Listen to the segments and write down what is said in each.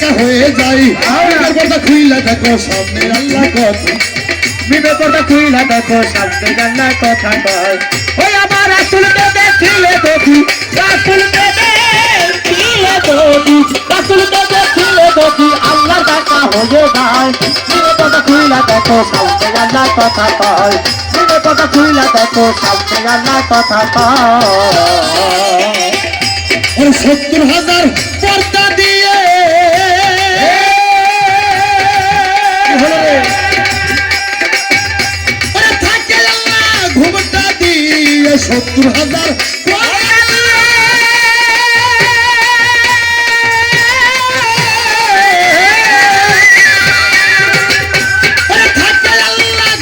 দেখা হয়ে যাই মিমের পর্দা খুইলা দেখো সামনে আল্লাহ কথা মিমের পর্দা খুইলা দেখো সামনে আল্লাহ কথা কয় ওই আমার রাসূলকে দেখিলে দেখি রাসূলকে দেখিলে দেখি রাসূলকে দেখিলে দেখি আল্লাহ দেখা হয়ে যায় মিমের পর্দা খুইলা দেখো সামনে আল্লাহ কথা কয় মিমের পর্দা খুইলা দেখো সামনে আল্লাহ কথা কয় 70,000 পর্দা দিয়ে থাকে আল্লাহ ঘুমটা দিয়ে 70,000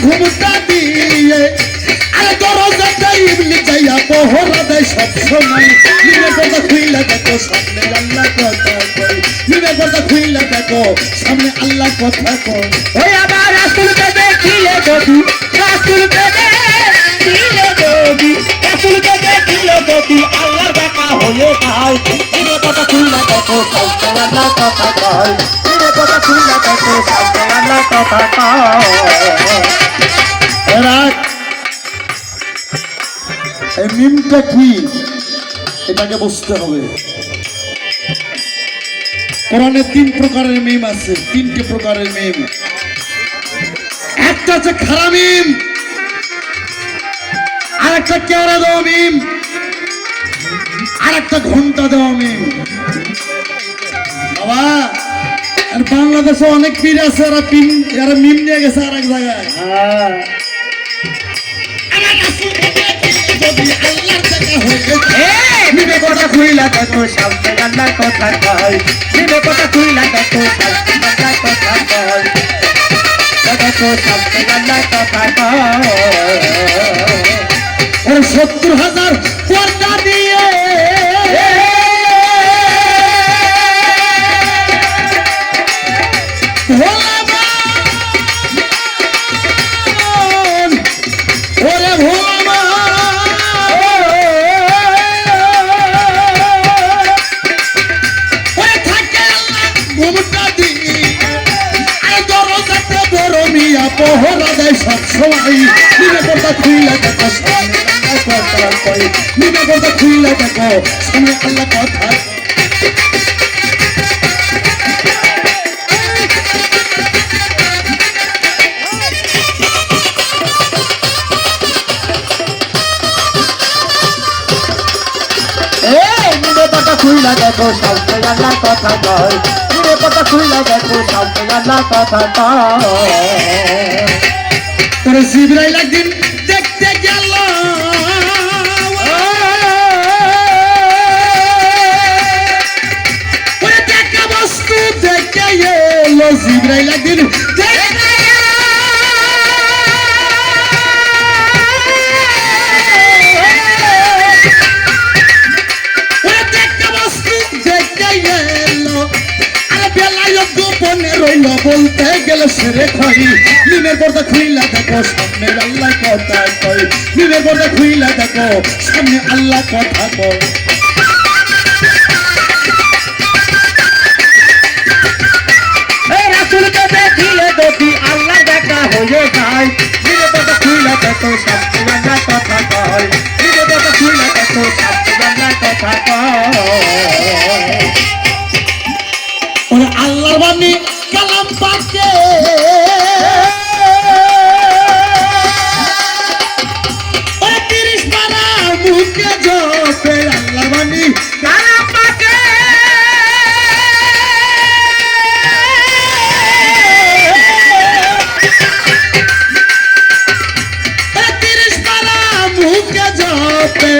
ঘুমটা দিয়ে আরে দরজাটা ইবলি যাইয়া পহরা দেয় সবসময় মিমের পর্দা খুইলা দেখো সামনে আল্লাহ কথা কয় মিমের পর্দা খুইলা দেখো সামনে আল্লাহ কথা কয় ওই আমার রাসূলকে দেখিলে দেখি রাসূলকে দেখিলে দেখি রাসূলকে দেখিলে দেখি আল্লাহ দেখা হয়ে যায় মিমের পর্দা খুইলা দেখো সামনে আল্লাহ কথা কয় মিমের পর্দা খুইলা দেখো সামনে আল্লাহ কথা কয় এই মিমটা কি এটাকে বুঝতে হবে কোরআনে 3 প্রকারের মিম আছে 3টে প্রকারের মিম একটা হচ্ছে খারাপ মিম আরেকটা কেওড়া দেওয়া মিম আরেকটা ঘন্টা দেওয়া মিম বাবা আর বাংলাদেশে অনেক পীর আছে এরা মিম নিয়ে গেছে আরেক জায়গায় মিমের পর্দা খুইলা দেখো সামনে আল্লাহ কথা কয় মিমের পর্দা খুইলা দেখো সামনে আল্লাহ কথা কয় দেখো সামনে আল্লাহ কথা কয় 70,000 পর্দা দিয়ে ওরে ভোলা পহরা দেয় সবসময় মিমের পর্দা খুইলা দেখো সামনে আল্লাহ কথা কয় মিমের পর্দা খুইলা দেখো সামনে আল্লাহ কথা মিমের পর্দা খুইলা দেখো সামনে আল্লাহ কথা কয় মিমের পর্দা খুইলা দেখো সামনে আল্লাহ কথা কয় তোরে জিবরাইল একদিন দেখতে গেল ওরে দেখা বস্তু দেখে এলো জিবরাইল একদিন বলতে গেলে সেরে খাই মিমের পর্দা খুইলা দেখো সামনে আল্লাহ কথা কয় মিমের পর্দা খুইলা দেখো সামনে আল্লাহ কথা কয় রাসূলকে দেখিলে দেখি আল্লাহ দেখা হয়ে যায় মিমের পর্দা খুইলা দেখো সামনে আল্লাহ কথা কয় মিমের পর্দা খুইলা দেখো সামনে আল্লাহ কথা কয় আল্লাহর বাণী কালাম পাকে ওরে 30 পারা মুখে জপে আল্লাহর বাণী কালাম পাকে ওরে 30 পারা মুখে জপে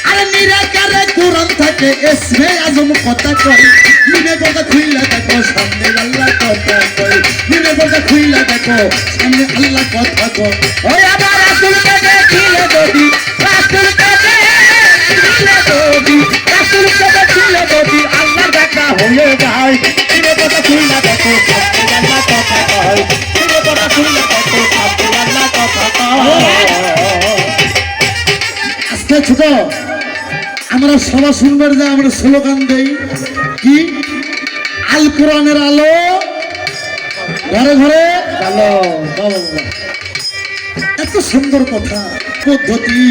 আরে নিরাকারে কোরআন থাকে ইসমে আজম কথা কয় মিমের পর্দা খুইলা দেখো সামনে আল্লাহ কথা কয় মিমের পর্দা খুইলা দেখো সামনে আল্লাহ কথা কয় ওই আমার রাসূলকে দেখিলে দেখি রাসূলকে দেখিলে দেখি রাসূলকে দেখিলে দেখি আল্লাহ দেখা হয়ে যায় মিমের পর্দা খুইলা দেখো সামনে আল্লাহ কথা কয় মিমের পর্দা খুইলা দেখো সামনে আল্লাহ কথা কয় আজকে ছোট আমরা সভা শুনবার যে আমরা স্লোগান দেই কি আল কোরআনের আলো ঘরে ঘরে চলো বাবা বাবা। এত সুন্দর কথা পদ্ধতি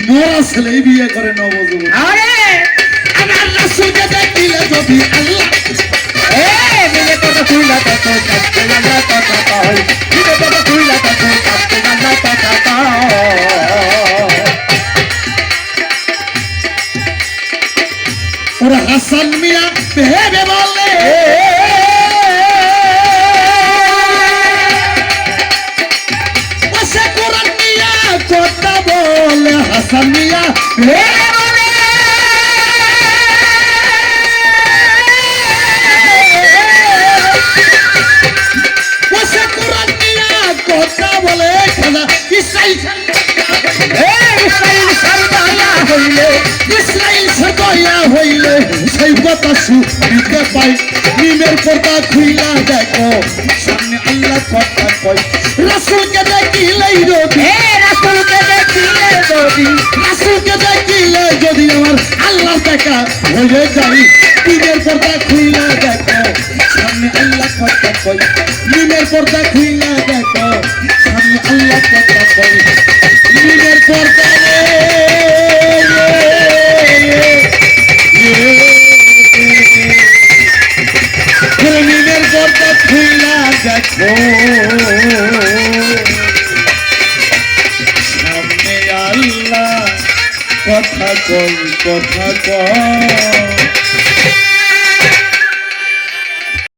মরা ছেলেই বিয়ে করে নবযুবক আরে আমার রাসূলকে দেখিলে যদি আল্লাহ দিলে কথা খুইলা দেখো সাথে জানলা কথা কয় দিলে কথা খুইলা দেখো সাথে জানলা কথা কয় ওরা হাসান মিয়া ভেবে বলে বসে কোরআন মিয়া কথা বলে হাসান মিয়া বসে কোরআন মিয়া কথা বলে খাজা ইসরাইল ইসরাইল সর্দায়া হইলে ইসরাইল সদয়া হইলে সেই কথা শুনতে পাই নিমের পর্দা খুইলা দেখো সামনে আল্লাহ কথা কয় রাসূলকে দেখিলেই যদি রাসূলকে দেখিলে যদি রাসূলকে দেখিলে যদি আমার আল্লাহ দেখা হয়ে যাই নিমের পর্দা খুইলা দেখো সামনে আল্লাহ কথা কয় নিমের পর্দা খুইলা দেখো সামনে আল্লাহ কথা কয় নিমের পর্দা নিমের পর্দা খুইলা দেখো সামনে আল্লাহ কথা কয়